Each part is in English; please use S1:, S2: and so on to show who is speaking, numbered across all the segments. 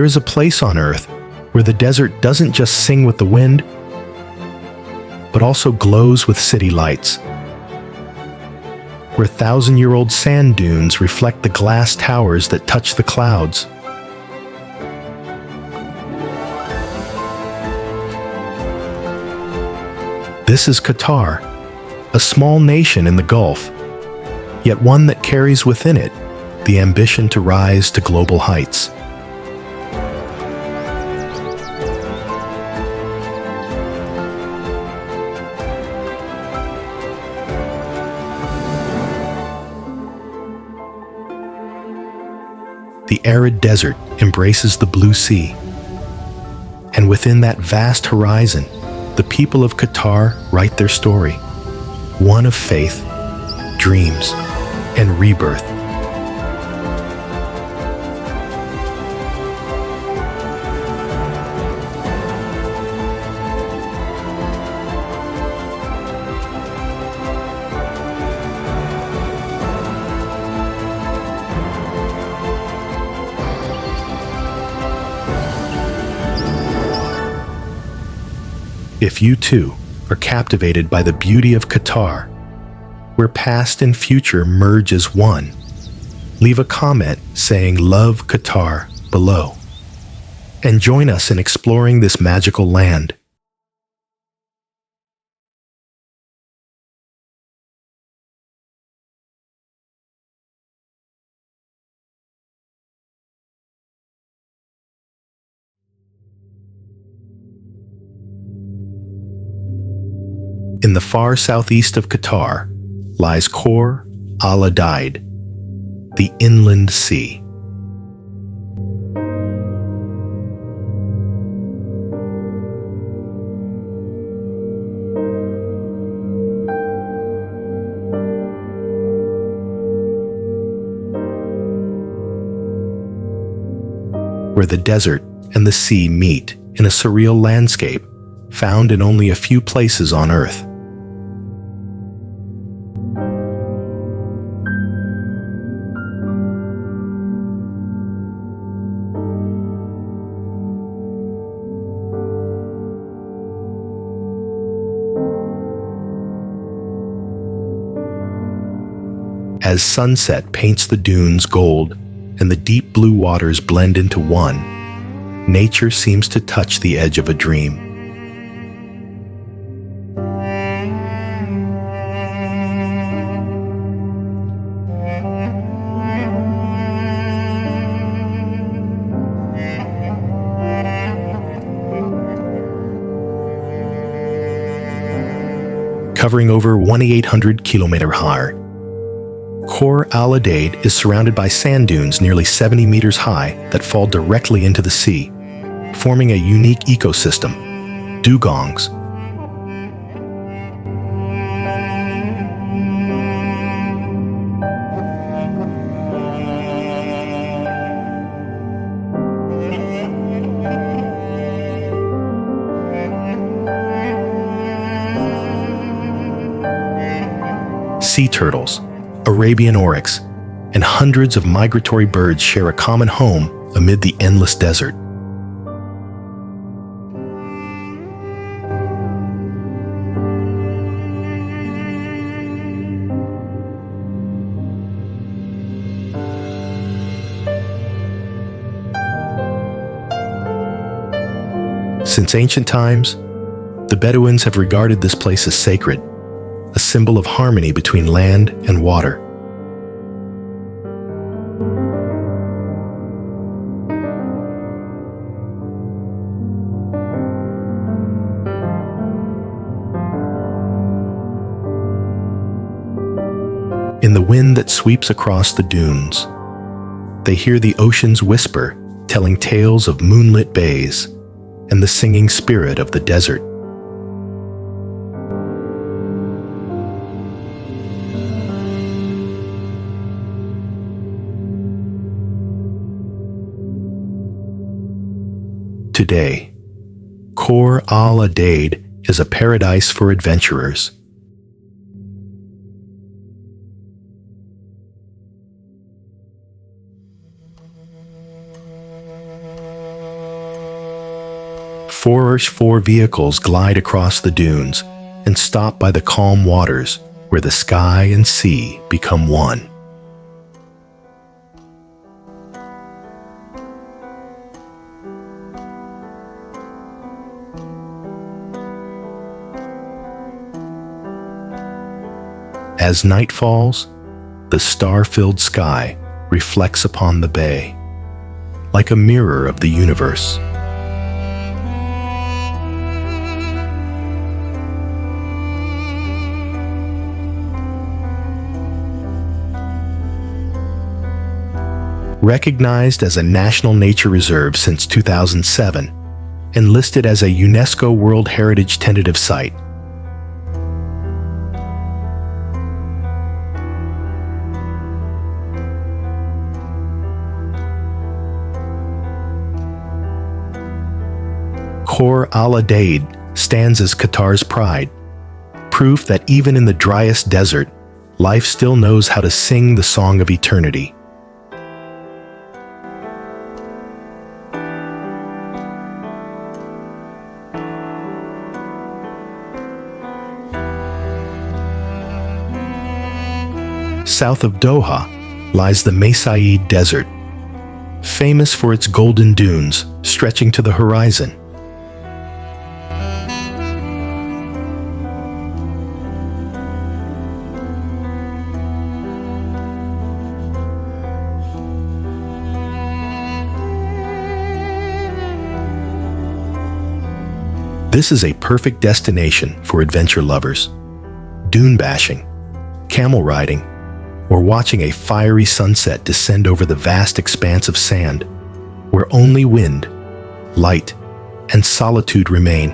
S1: There is a place on Earth where the desert doesn't just sing with the wind, but also glows with city lights. Where thousand-year-old sand dunes reflect the glass towers that touch the clouds. This is Qatar, a small nation in the Gulf, yet one that carries within it the ambition to rise to global heights. The arid desert embraces the blue sea, and within that vast horizon, the people of Qatar write their story, one of faith, dreams, and rebirth. If you too are captivated by the beauty of Qatar, where past and future merge as one, leave a comment saying "Love Qatar" below, and join us in exploring this magical land. In the far southeast of Qatar lies Khor Al Adaid, the inland sea. Where the desert and the sea meet in a surreal landscape found in only a few places on Earth. As sunset paints the dunes gold and the deep blue waters blend into one, nature seems to touch the edge of a dream. Covering over 1,800 kilometers high, Khor Al Adaid is surrounded by sand dunes nearly 70 meters high that fall directly into the sea, forming a unique ecosystem, dugongs. Sea turtles, Arabian oryx, and hundreds of migratory birds share a common home amid the endless desert. Since ancient times, the Bedouins have regarded this place as sacred, a symbol of harmony between land and water. In the wind that sweeps across the dunes, they hear the ocean's whisper telling tales of moonlit bays and the singing spirit of the desert. Today, Khor Al Adaid is a paradise for adventurers. 4x4 vehicles glide across the dunes and stop by the calm waters where the sky and sea become one. As night falls, the star-filled sky reflects upon the bay, like a mirror of the universe. Recognized as a National Nature Reserve since 2007 and listed as a UNESCO World Heritage Tentative Site, Khor Al Adaid stands as Qatar's pride, proof that even in the driest desert, life still knows how to sing the song of eternity. South of Doha lies the Mesaid Desert, famous for its golden dunes stretching to the horizon. This is a perfect destination for adventure lovers. Dune bashing, camel riding, or watching a fiery sunset descend over the vast expanse of sand, where only wind, light, and solitude remain.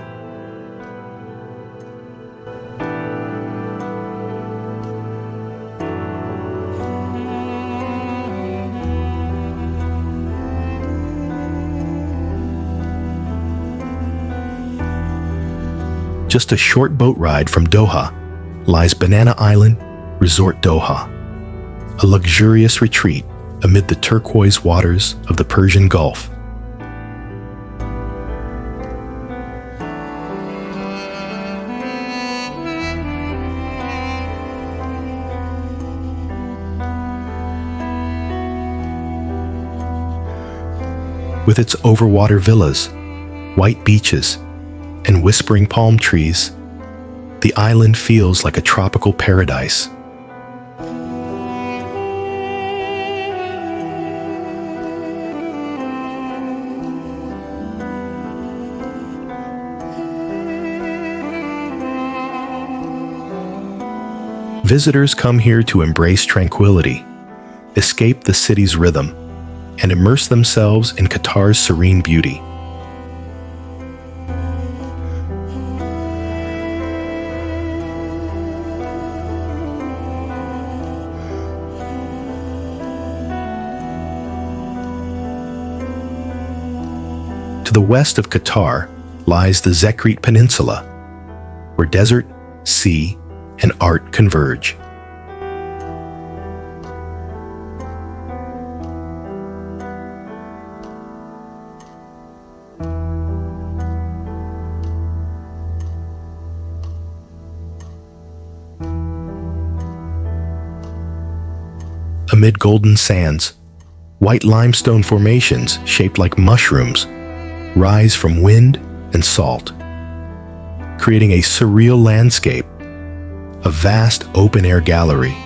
S1: Just a short boat ride from Doha lies Banana Island, Resort Doha, a luxurious retreat amid the turquoise waters of the Persian Gulf. With its overwater villas, white beaches, and whispering palm trees, the island feels like a tropical paradise. Visitors come here to embrace tranquility, escape the city's rhythm, and immerse themselves in Qatar's serene beauty. To the west of Qatar lies the Zekrit Peninsula, where desert, sea, and art converge. Amid golden sands, white limestone formations shaped like mushrooms rise from wind and salt, creating a surreal landscape, a vast open-air gallery.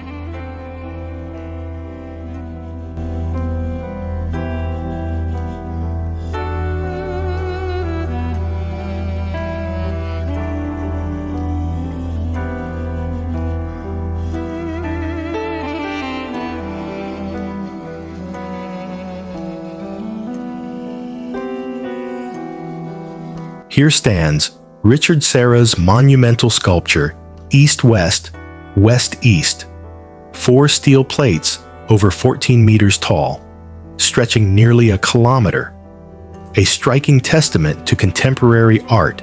S1: Here stands Richard Serra's monumental sculpture, East-West, West-East, 4 steel plates over 14 meters tall, stretching nearly a kilometer, a striking testament to contemporary art.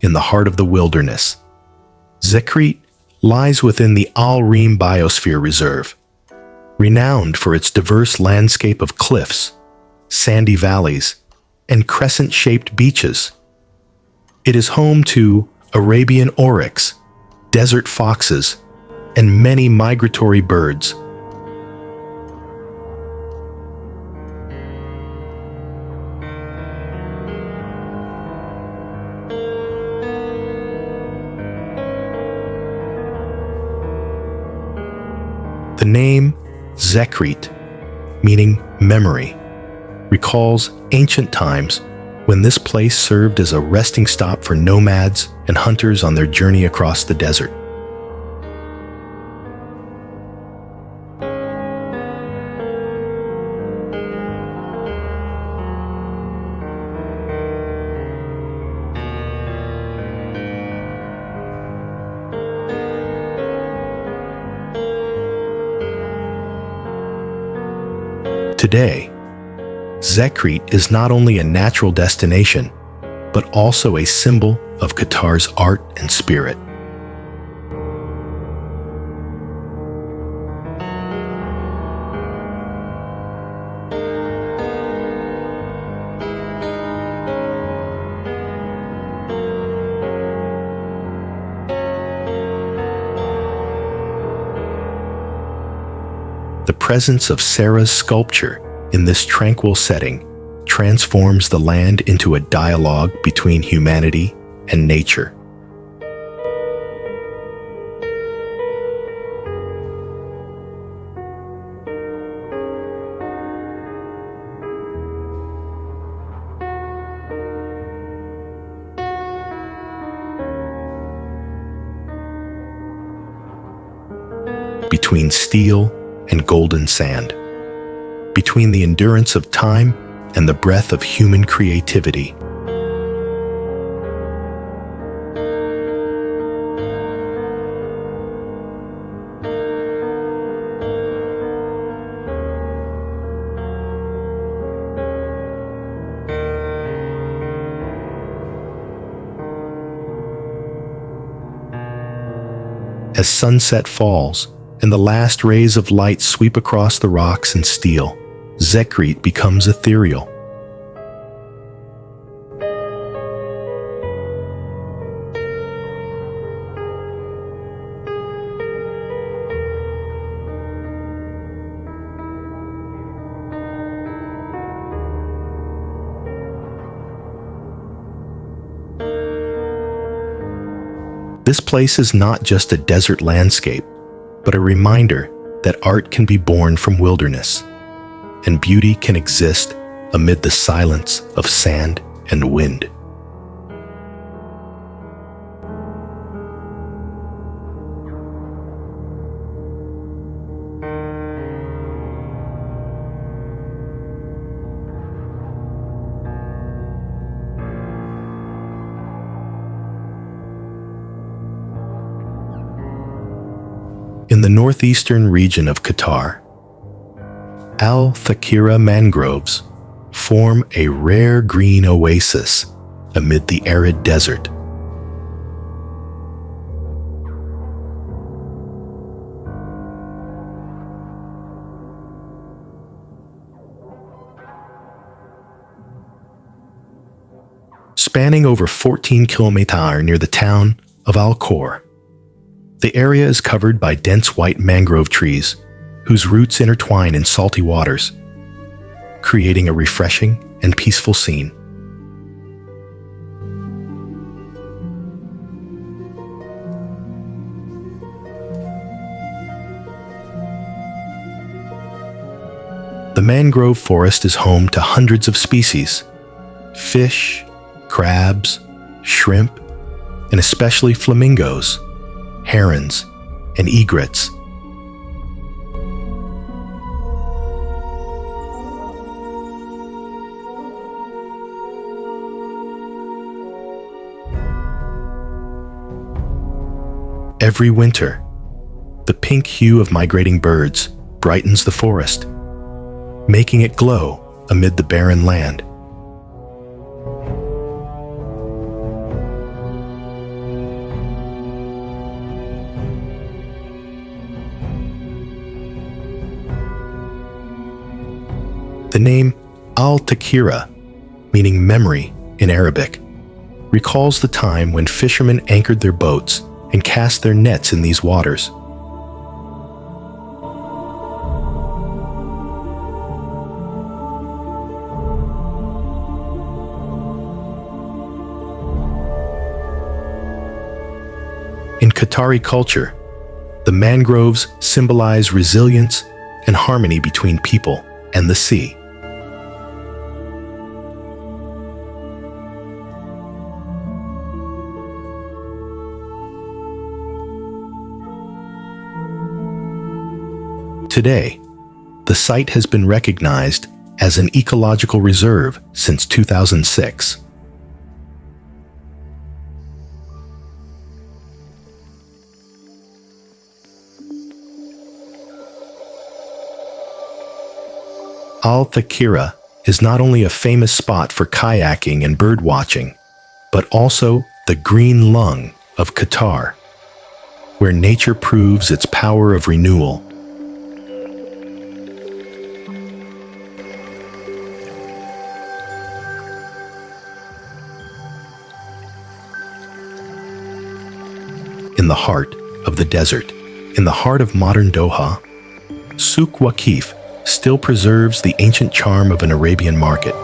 S1: in the heart of the wilderness. Zekrit lies within the Al Reem Biosphere Reserve, renowned for its diverse landscape of cliffs, sandy valleys, and crescent-shaped beaches. It is home to Arabian oryx, desert foxes, and many migratory birds. The name Zekrit, meaning memory, recalls ancient times when this place served as a resting stop for nomads and hunters on their journey across the desert. Today, Zekrit is not only a natural destination, but also a symbol of Qatar's art and spirit. The presence of Sarah's sculpture in this tranquil setting transforms the land into a dialogue between humanity and nature. Between steel and golden sand, between the endurance of time and the breath of human creativity. As sunset falls, and the last rays of light sweep across the rocks and steel, Zekrit becomes ethereal. This place is not just a desert landscape, but a reminder that art can be born from wilderness, and beauty can exist amid the silence of sand and wind. In the northeastern region of Qatar, Al Thakira mangroves form a rare green oasis amid the arid desert. Spanning over 14 kilometers near the town of Al Khor, the area is covered by dense white mangrove trees whose roots intertwine in salty waters, creating a refreshing and peaceful scene. The mangrove forest is home to hundreds of species: fish, crabs, shrimp, and especially flamingos, herons, and egrets. Every winter, the pink hue of migrating birds brightens the forest, making it glow amid the barren land. name Al-Takira, meaning memory in Arabic, recalls the time when fishermen anchored their boats and cast their nets in these waters. In Qatari culture, the mangroves symbolize resilience and harmony between people and the sea. Today, the site has been recognized as an ecological reserve since 2006. Al-Takira is not only a famous spot for kayaking and bird watching, but also the green lung of Qatar, where nature proves its power of renewal. In the heart of the desert, in the heart of modern Doha, Souk Waqif still preserves the ancient charm of an Arabian market.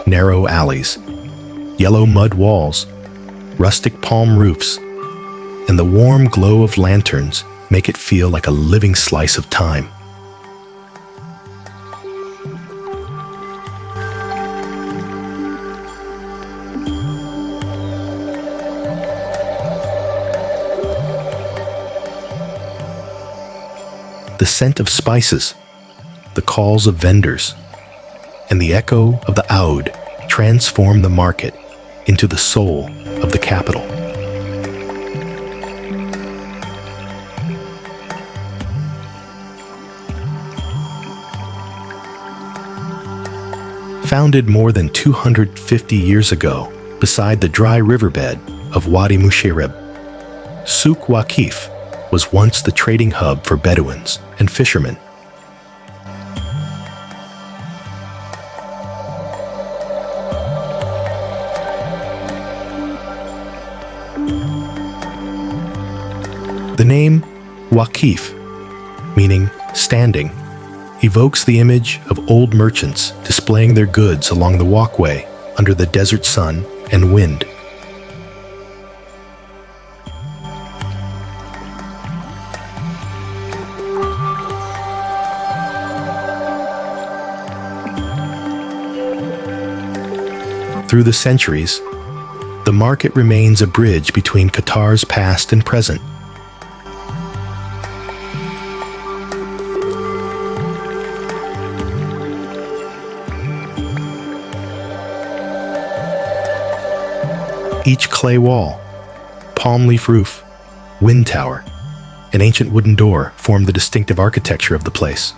S1: Narrow alleys, yellow mud walls, rustic palm roofs, and the warm glow of lanterns make it feel like a living slice of time. The scent of spices, the calls of vendors, and the echo of the oud transform the market into the soul of the capital. Founded more than 250 years ago beside the dry riverbed of Wadi Mushairib, Souk Waqif was once the trading hub for Bedouins and fishermen. The name Waqif, meaning standing, evokes the image of old merchants displaying their goods along the walkway under the desert sun and wind. Through the centuries, the market remains a bridge between Qatar's past and present. Each clay wall, palm leaf roof, wind tower, and ancient wooden door form the distinctive architecture of the place.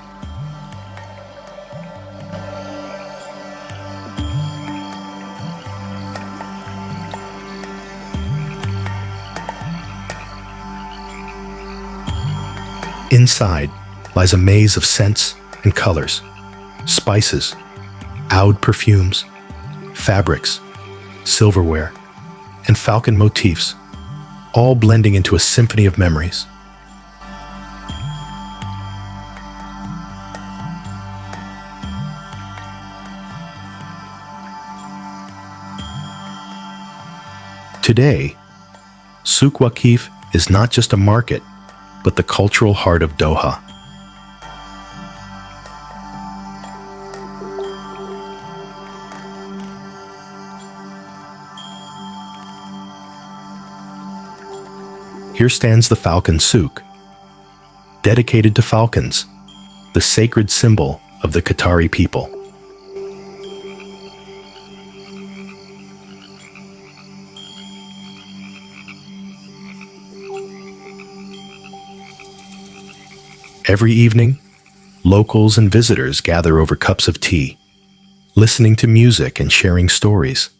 S1: Inside lies a maze of scents and colors, spices, oud perfumes, fabrics, silverware, and falcon motifs, all blending into a symphony of memories. Today, Souk Waqif is not just a market, but the cultural heart of Doha. Here stands the Falcon Souk, dedicated to falcons, the sacred symbol of the Qatari people. Every evening, locals and visitors gather over cups of tea, listening to music and sharing stories,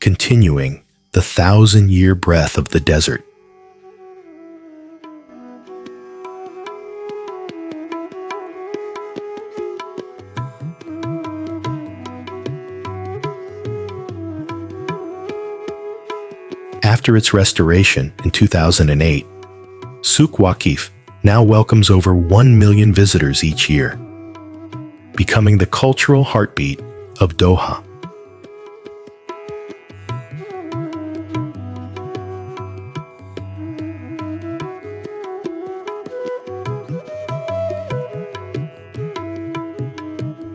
S1: continuing the 1,000-year breath of the desert. After its restoration in 2008, Souk Waqif now welcomes over 1 million visitors each year, becoming the cultural heartbeat of Doha.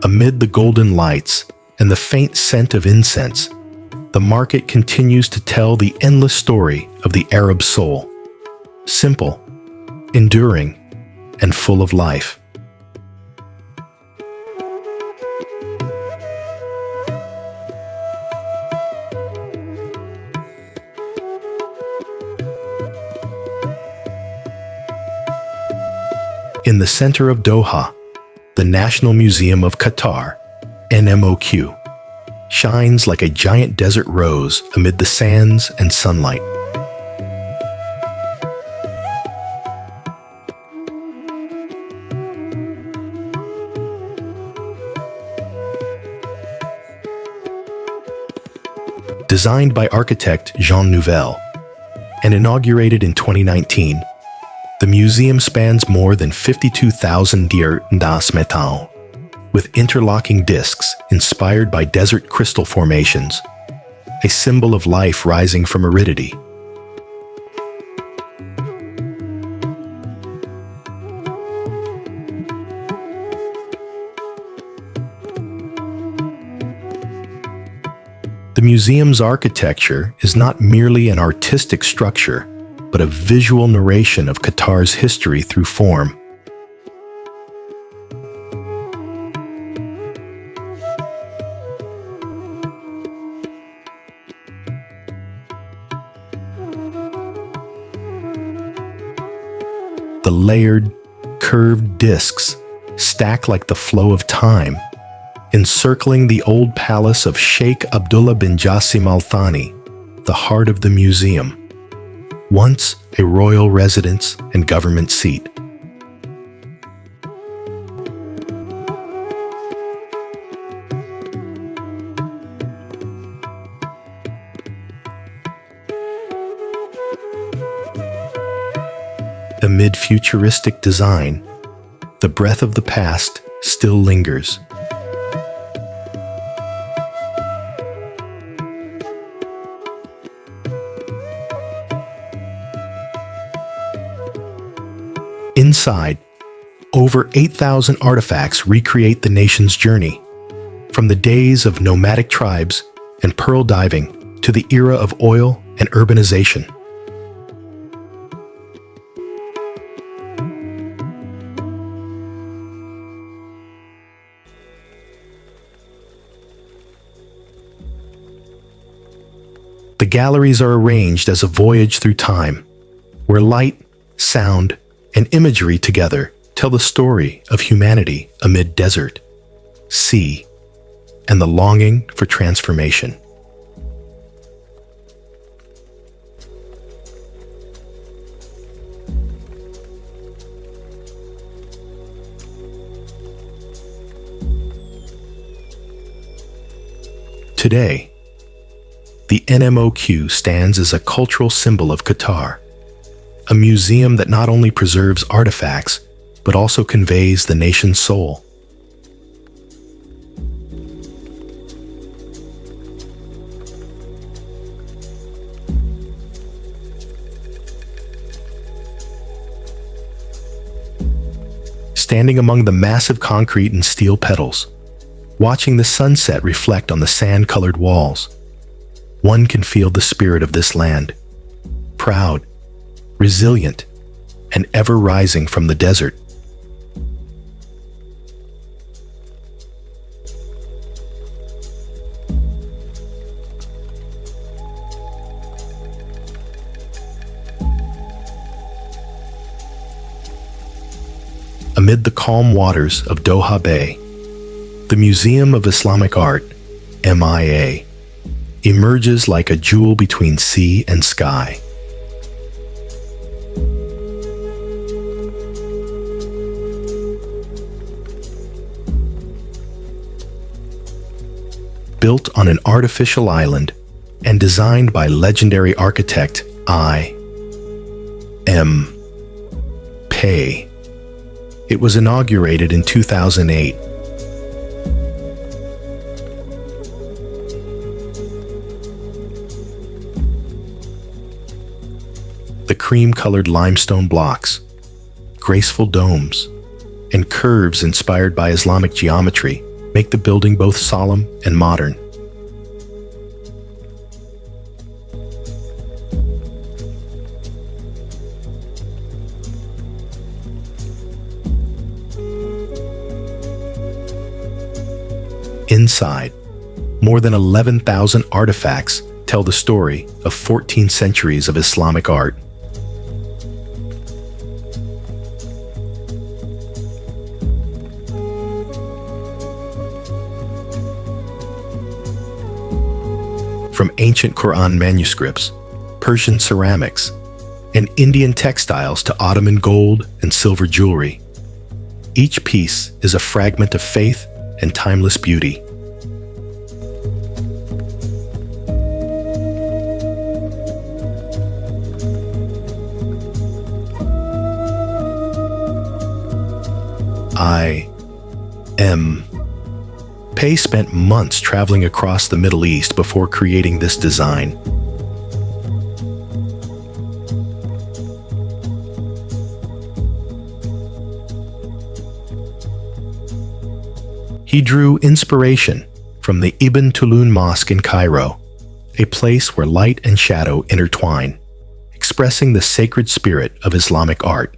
S1: Amid the golden lights and the faint scent of incense, the market continues to tell the endless story of the Arab soul, simple, enduring, and full of life. In the center of Doha, the National Museum of Qatar, NMOQ, shines like a giant desert rose amid the sands and sunlight. Designed by architect Jean Nouvel and inaugurated in 2019, the museum spans more than 52,000 das Metall, with interlocking discs inspired by desert crystal formations, a symbol of life rising from aridity. The museum's architecture is not merely an artistic structure, but a visual narration of Qatar's history through form. The layered, curved discs stack like the flow of time, encircling the old palace of Sheikh Abdullah bin Jassim Al Thani, the heart of the museum, once a royal residence and government seat. Amid futuristic design, the breath of the past still lingers. Inside, over 8,000 artifacts recreate the nation's journey, from the days of nomadic tribes and pearl diving to the era of oil and urbanization. The galleries are arranged as a voyage through time, where light, sound, and imagery together tell the story of humanity amid desert, sea, and the longing for transformation. Today, the NMOQ stands as a cultural symbol of Qatar, a museum that not only preserves artifacts, but also conveys the nation's soul. Standing among the massive concrete and steel petals, watching the sunset reflect on the sand-colored walls, one can feel the spirit of this land, proud, resilient, and ever rising from the desert. Amid the calm waters of Doha Bay, the Museum of Islamic Art, MIA, emerges like a jewel between sea and sky. Built on an artificial island and designed by legendary architect I.M. Pei, it was inaugurated in 2008. The cream-colored limestone blocks, graceful domes, and curves inspired by Islamic geometry make the building both solemn and modern. Inside, more than 11,000 artifacts tell the story of 14 centuries of Islamic art. From ancient Quran manuscripts, Persian ceramics, and Indian textiles to Ottoman gold and silver jewelry, each piece is a fragment of faith and timeless beauty. I.M. Pei spent months traveling across the Middle East before creating this design. He drew inspiration from the Ibn Tulun Mosque in Cairo, a place where light and shadow intertwine, expressing the sacred spirit of Islamic art.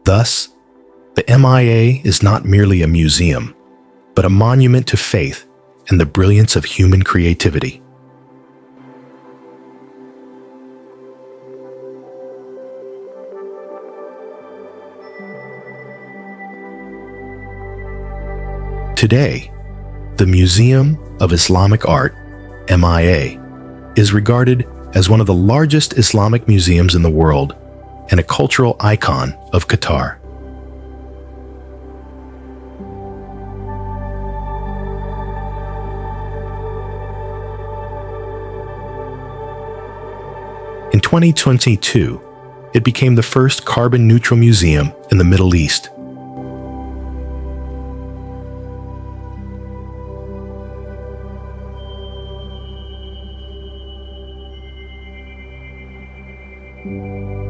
S1: Thus, the MIA is not merely a museum, but a monument to faith and the brilliance of human creativity. Today, the Museum of Islamic Art, MIA, is regarded as one of the largest Islamic museums in the world and a cultural icon of Qatar. In 2022, it became the first carbon-neutral museum in the Middle East.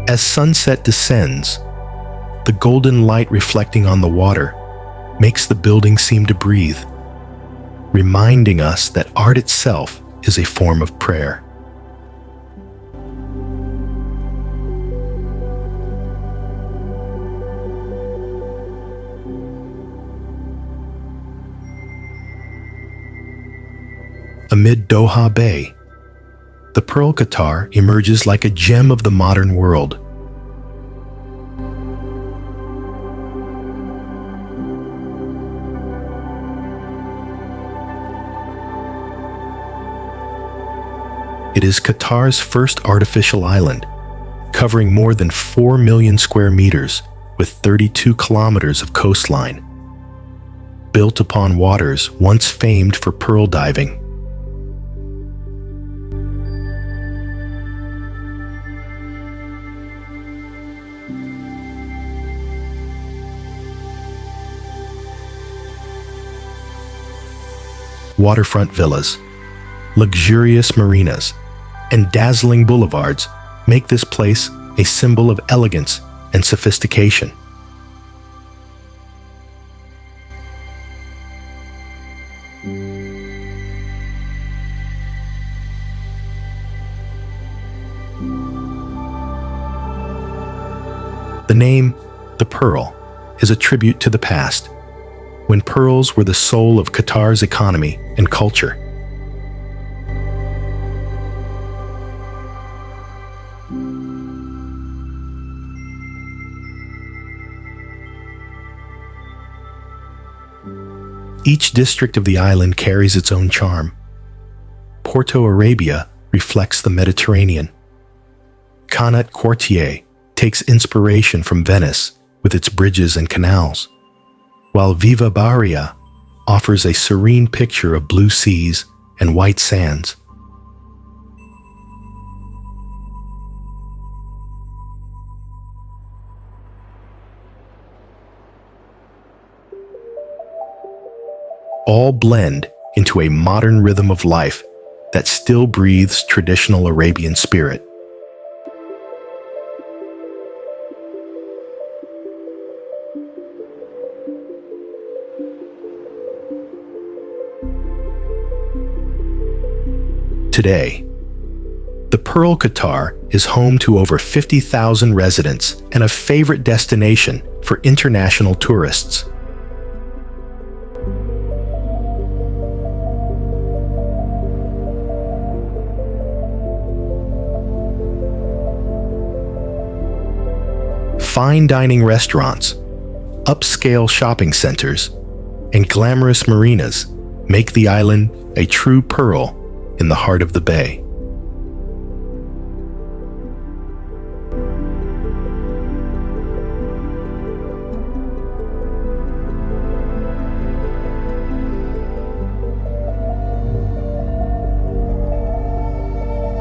S1: As sunset descends, the golden light reflecting on the water makes the building seem to breathe, reminding us that art itself is a form of prayer. Amid Doha Bay, the Pearl Qatar emerges like a gem of the modern world. It is Qatar's first artificial island, covering more than 4 million square meters with 32 kilometers of coastline, built upon waters once famed for pearl diving. Waterfront villas, luxurious marinas, and dazzling boulevards make this place a symbol of elegance and sophistication. The name, the Pearl, is a tribute to the past, when pearls were the soul of Qatar's economy and culture. Each district of the island carries its own charm. Porto Arabia reflects the Mediterranean. Canat Quartier takes inspiration from Venice with its bridges and canals, while Viva Bahria offers a serene picture of blue seas and white sands. All blend into a modern rhythm of life that still breathes traditional Arabian spirit. Today, the Pearl Qatar is home to over 50,000 residents and a favorite destination for international tourists. Fine dining restaurants, upscale shopping centers, and glamorous marinas make the island a true pearl in the heart of the bay.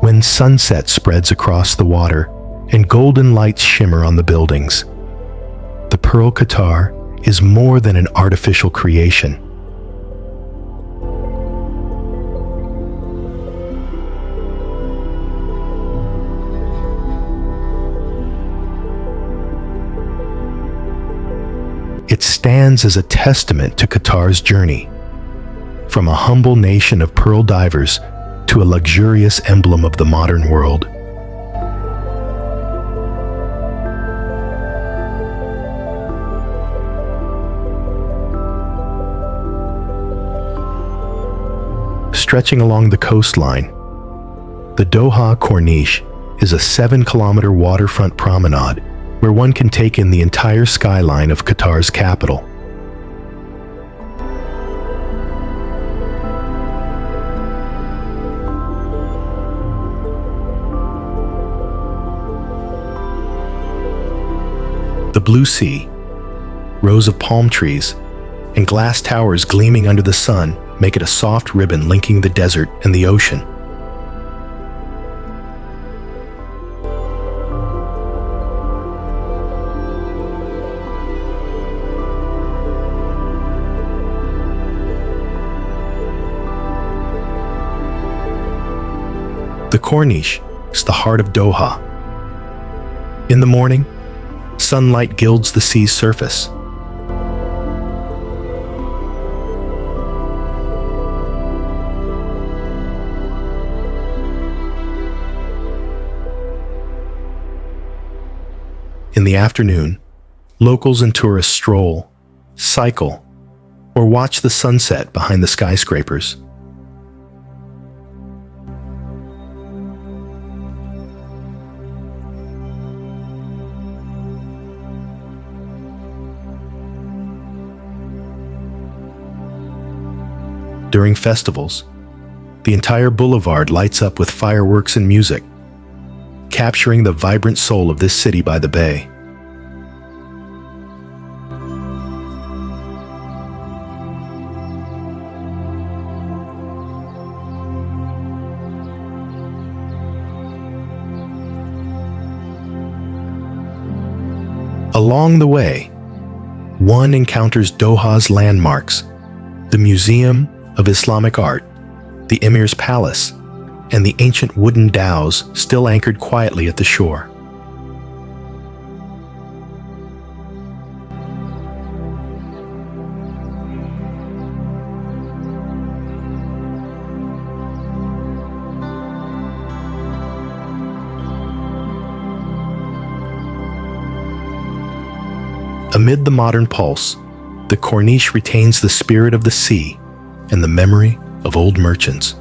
S1: When sunset spreads across the water and golden lights shimmer on the buildings, the Pearl Qatar is more than an artificial creation. It stands as a testament to Qatar's journey, from a humble nation of pearl divers to a luxurious emblem of the modern world. Stretching along the coastline, the Doha Corniche is a 7-kilometer waterfront promenade where one can take in the entire skyline of Qatar's capital. The blue sea, rows of palm trees, and glass towers gleaming under the sun make it a soft ribbon linking the desert and the ocean. The Corniche is the heart of Doha. In the morning, sunlight gilds the sea's surface. In the afternoon, locals and tourists stroll, cycle, or watch the sunset behind the skyscrapers. During festivals, the entire boulevard lights up with fireworks and music, capturing the vibrant soul of this city by the bay. Along the way, one encounters Doha's landmarks, the Museum of Islamic Art, the Emir's Palace, and the ancient wooden dhows still anchored quietly at the shore. Amid the modern pulse, the Corniche retains the spirit of the sea and the memory of old merchants.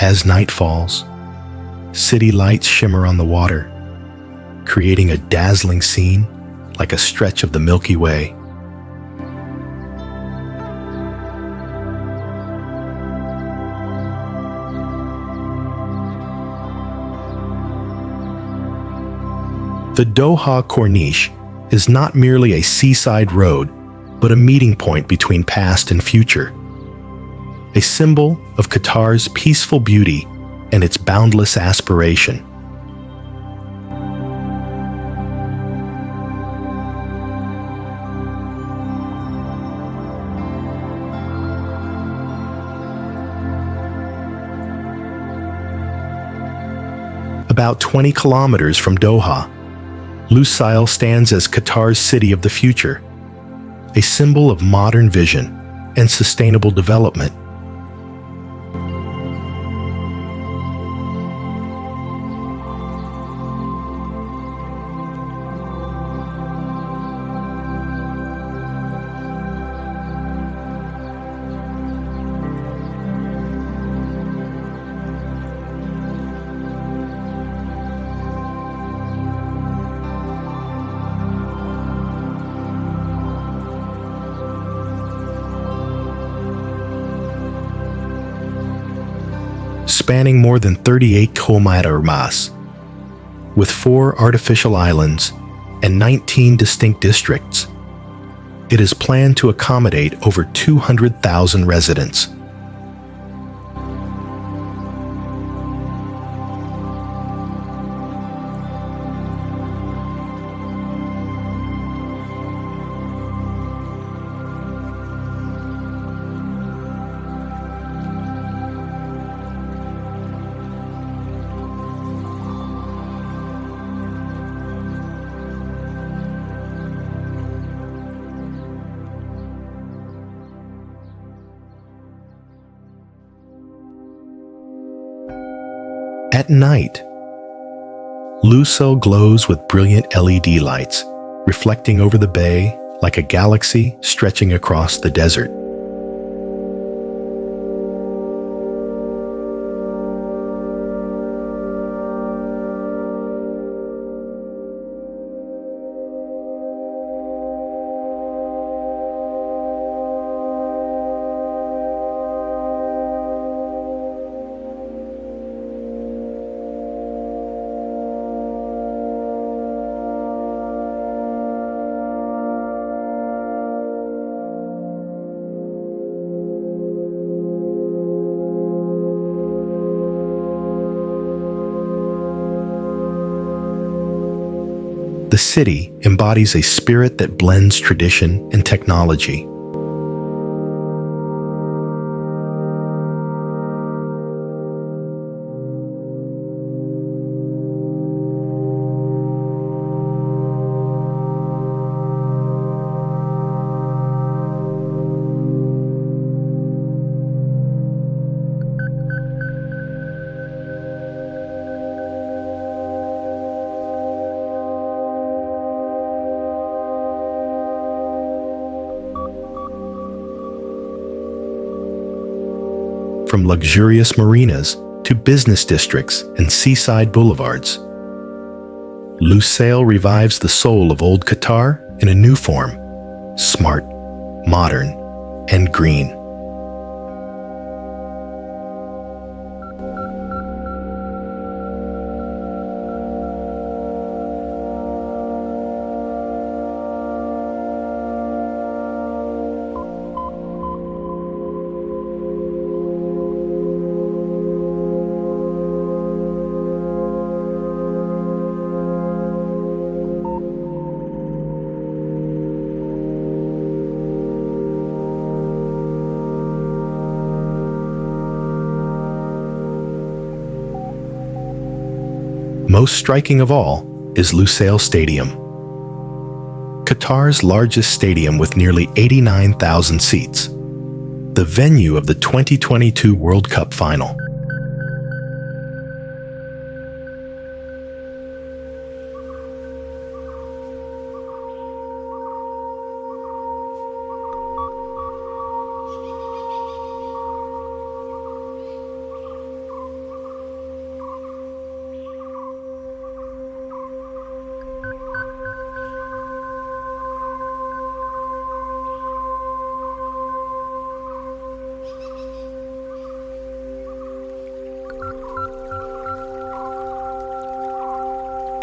S1: As night falls, city lights shimmer on the water, creating a dazzling scene like a stretch of the Milky Way. The Doha Corniche is not merely a seaside road, but a meeting point between past and future, a symbol of Qatar's peaceful beauty and its boundless aspiration. About 20 kilometers from Doha, Lusail stands as Qatar's city of the future, a symbol of modern vision and sustainable development. Spanning more than 38 kilometers, with 4 artificial islands and 19 distinct districts. It is planned to accommodate over 200,000 residents. At night, Lusail glows with brilliant LED lights, reflecting over the bay like a galaxy stretching across the desert. The city embodies a spirit that blends tradition and technology. From luxurious marinas to business districts and seaside boulevards, Lusail revives the soul of old Qatar in a new form: smart, modern, and green. Most striking of all is Lusail Stadium, Qatar's largest stadium with nearly 89,000 seats, the venue of the 2022 World Cup final.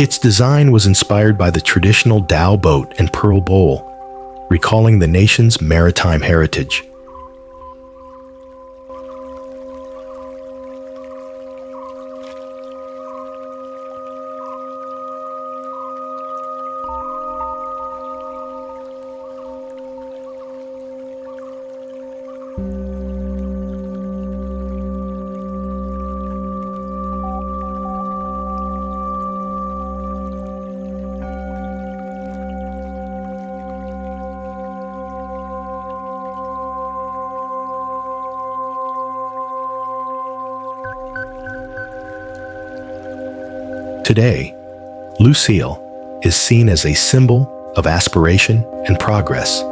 S1: Its design was inspired by the traditional dhow boat and pearl bowl, recalling the nation's maritime heritage. Today, Lucille is seen as a symbol of aspiration and progress.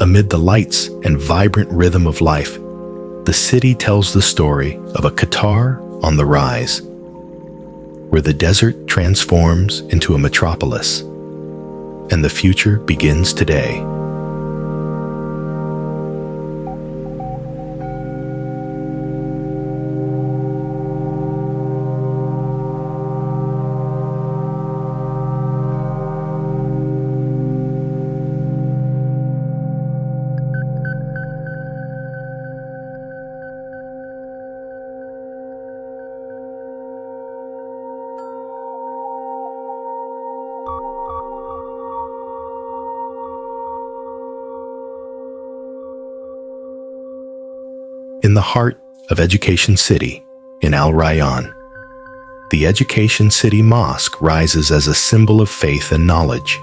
S1: Amid the lights and vibrant rhythm of life, the city tells the story of a Qatar on the rise, where the desert transforms into a metropolis, and the future begins today. In the heart of Education City in Al Rayyan, the Education City Mosque rises as a symbol of faith and knowledge.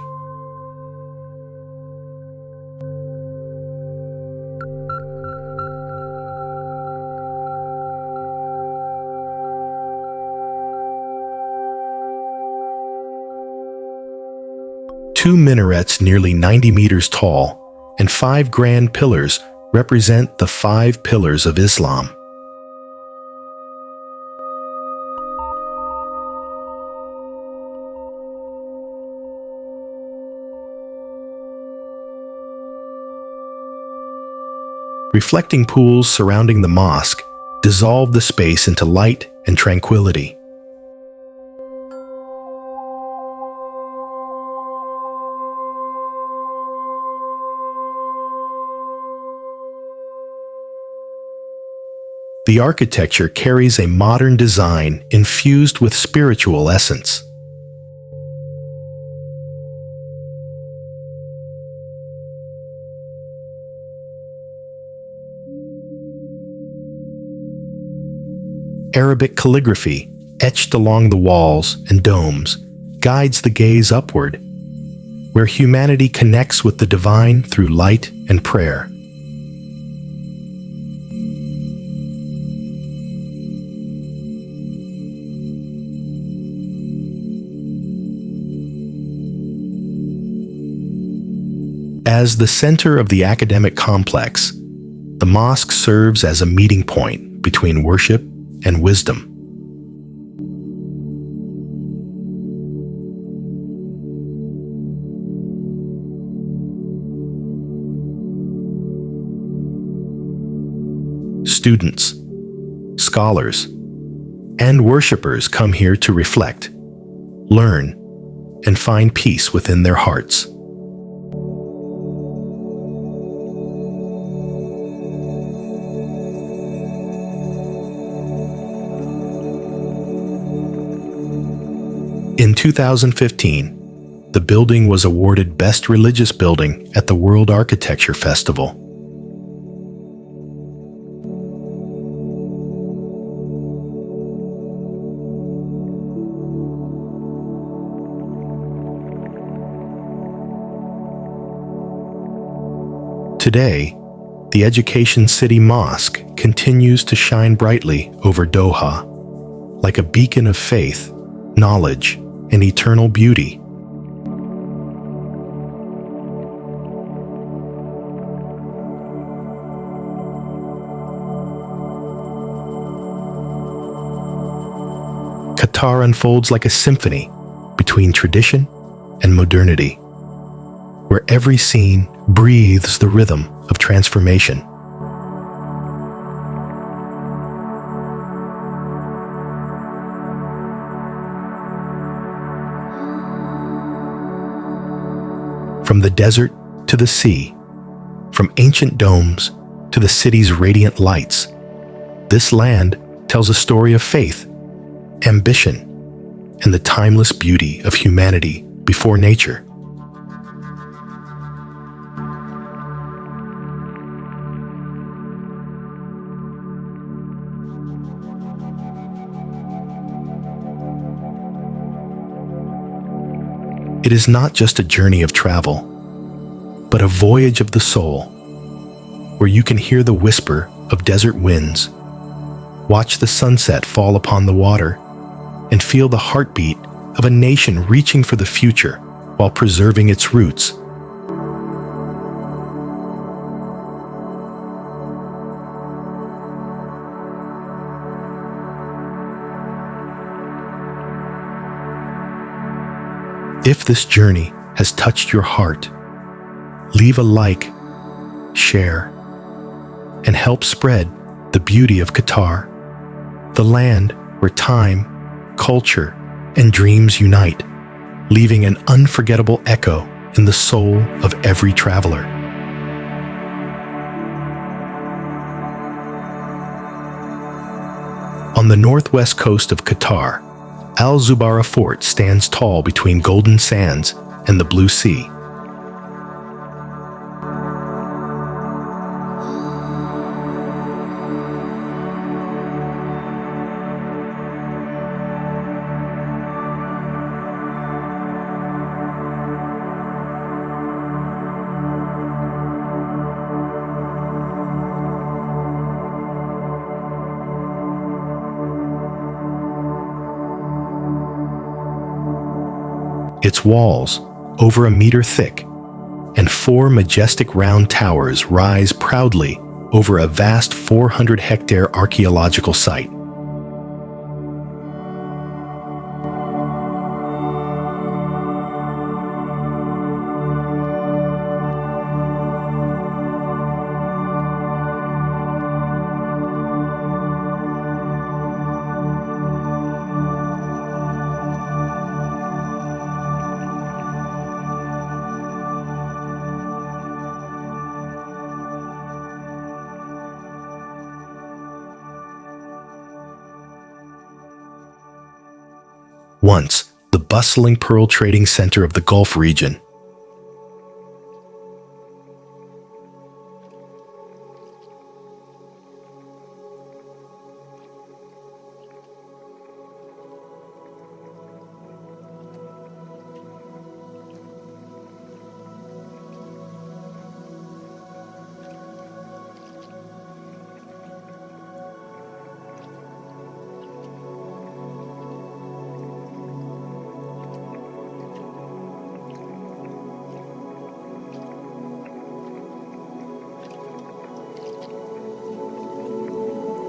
S1: Two minarets nearly 90 meters tall and 5 grand pillars represent the 5 pillars of Islam. Reflecting pools surrounding the mosque dissolve the space into light and tranquility. The architecture carries a modern design infused with spiritual essence. Arabic calligraphy, etched along the walls and domes, guides the gaze upward, where humanity connects with the divine through light and prayer. As the center of the academic complex, the mosque serves as a meeting point between worship and wisdom. Students, scholars, and worshipers come here to reflect, learn, and find peace within their hearts. In 2015, the building was awarded Best Religious Building at the World Architecture Festival. Today, the Education City Mosque continues to shine brightly over Doha, like a beacon of faith, knowledge, and eternal beauty. Qatar unfolds like a symphony between tradition and modernity, where every scene breathes the rhythm of transformation. From the desert to the sea, from ancient domes to the city's radiant lights, this land tells a story of faith, ambition, and the timeless beauty of humanity before nature. It is not just a journey of travel, but a voyage of the soul, where you can hear the whisper of desert winds, watch the sunset fall upon the water, and feel the heartbeat of a nation reaching for the future while preserving its roots. If this journey has touched your heart, leave a like, share, and help spread the beauty of Qatar, the land where time, culture, and dreams unite, leaving an unforgettable echo in the soul of every traveler. On the northwest coast of Qatar, Al Zubarah Fort stands tall between golden sands and the blue sea. Its walls, over a meter thick, and 4 majestic round towers rise proudly over a vast 400-hectare archaeological site. Once the bustling pearl trading center of the Gulf region,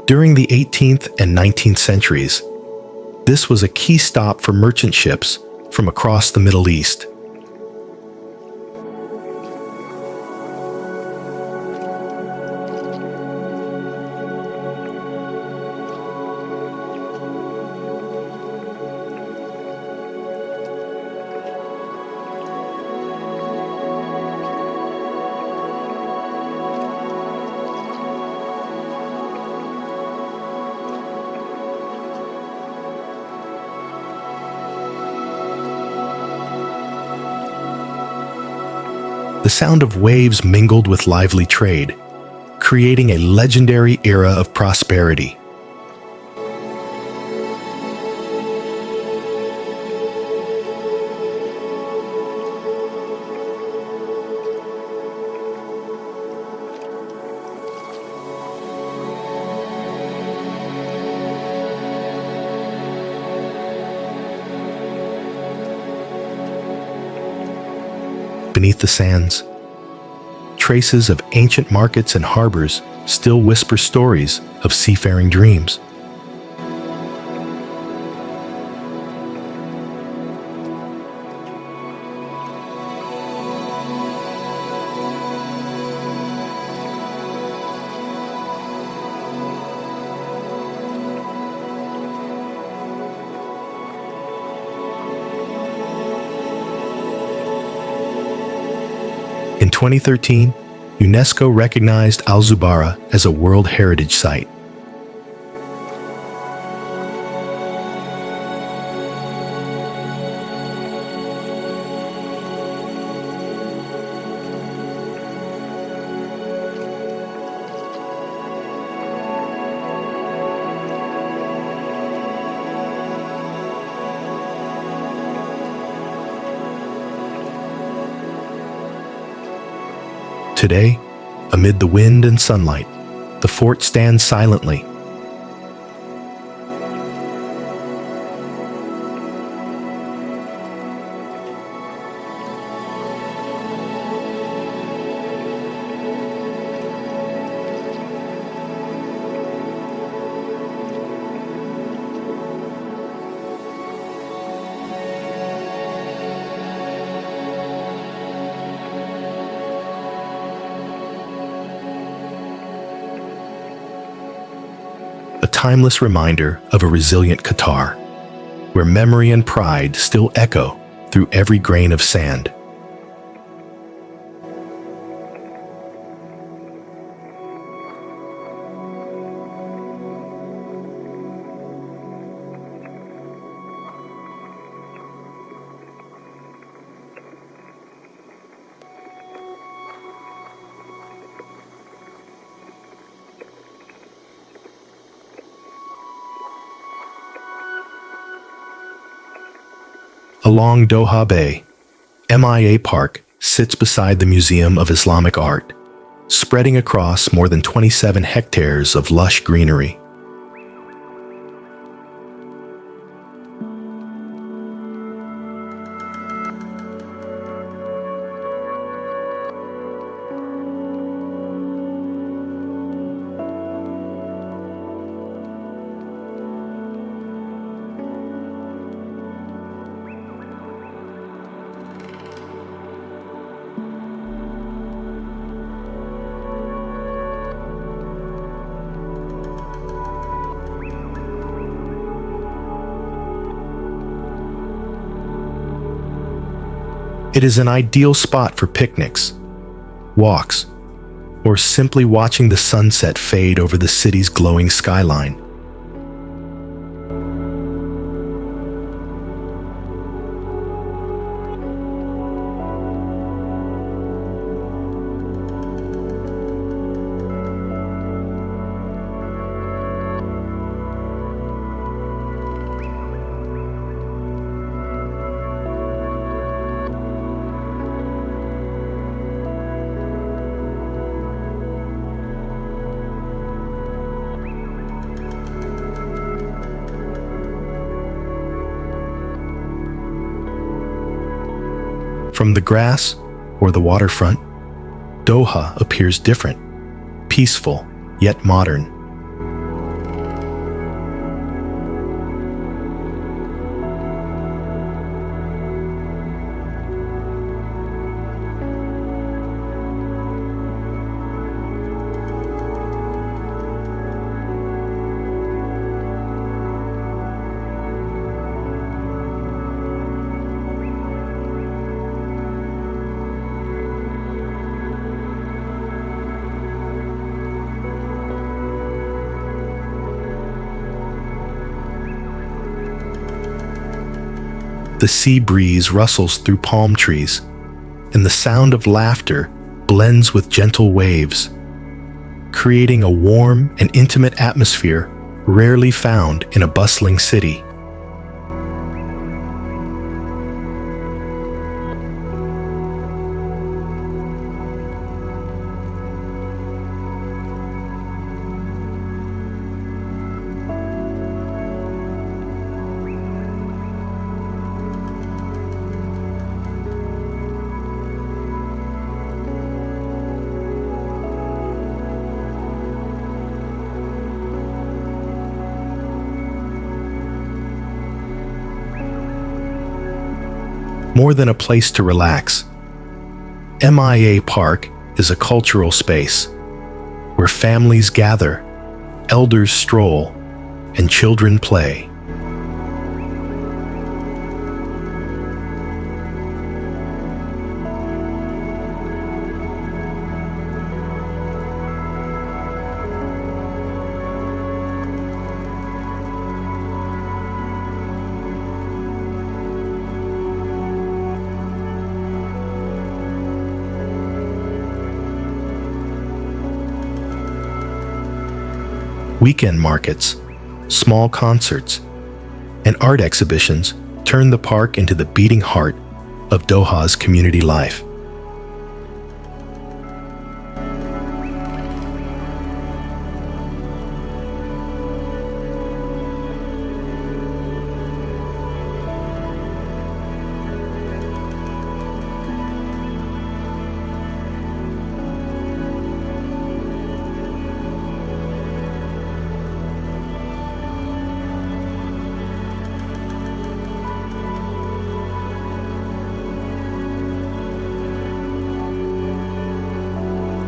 S1: during the 18th and 19th centuries, this was a key stop for merchant ships from across the Middle East. The sound of waves mingled with lively trade, creating a legendary era of prosperity. beneath the sands. Traces of ancient markets and harbors still whisper stories of seafaring dreams. In 2013, UNESCO recognized Al Zubarah as a World Heritage Site. Today, amid the wind and sunlight, the fort stands silently. A timeless reminder of a resilient Qatar, where memory and pride still echo through every grain of sand. Along Doha Bay, MIA Park sits beside the Museum of Islamic Art, spreading across more than 27 hectares of lush greenery. It is an ideal spot for picnics, walks, or simply watching the sunset fade over the city's glowing skyline. From the grass or the waterfront, Doha appears different, peaceful yet modern. The sea breeze rustles through palm trees, and the sound of laughter blends with gentle waves, creating a warm and intimate atmosphere rarely found in a bustling city. more than a place to relax. MIA Park is a cultural space where families gather, elders stroll, and children play. Weekend markets, small concerts, and art exhibitions turn the park into the beating heart of Doha's community life.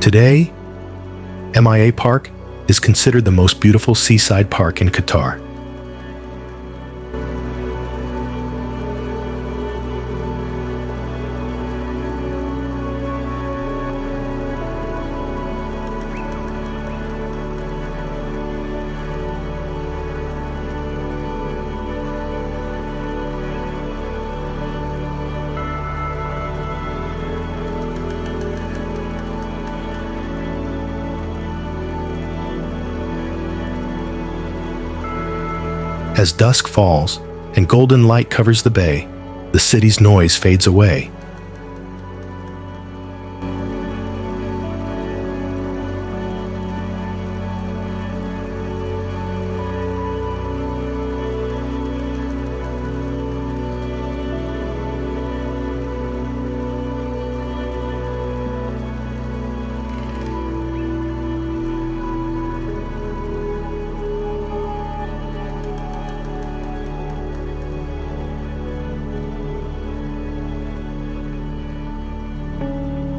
S1: Today, MIA Park is considered the most beautiful seaside park in Qatar. As dusk falls and golden light covers the bay, the city's noise fades away.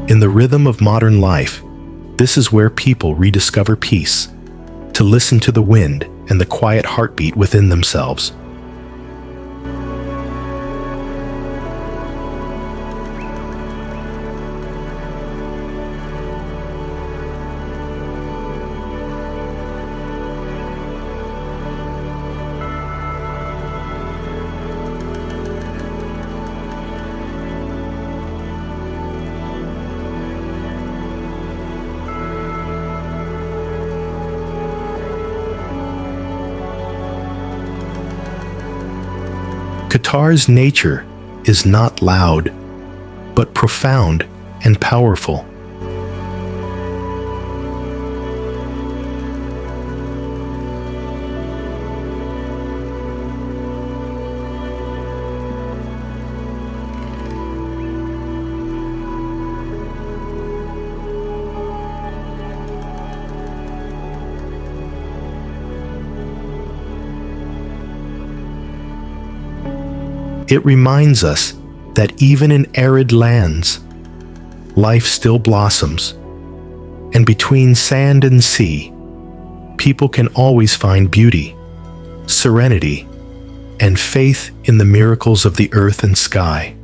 S1: In the rhythm of modern life, this is where people rediscover peace, to listen to the wind and the quiet heartbeat within themselves. Qatar's nature is not loud, but profound and powerful. It reminds us that even in arid lands, life still blossoms, and between sand and sea, people can always find beauty, serenity, and faith in the miracles of the earth and sky.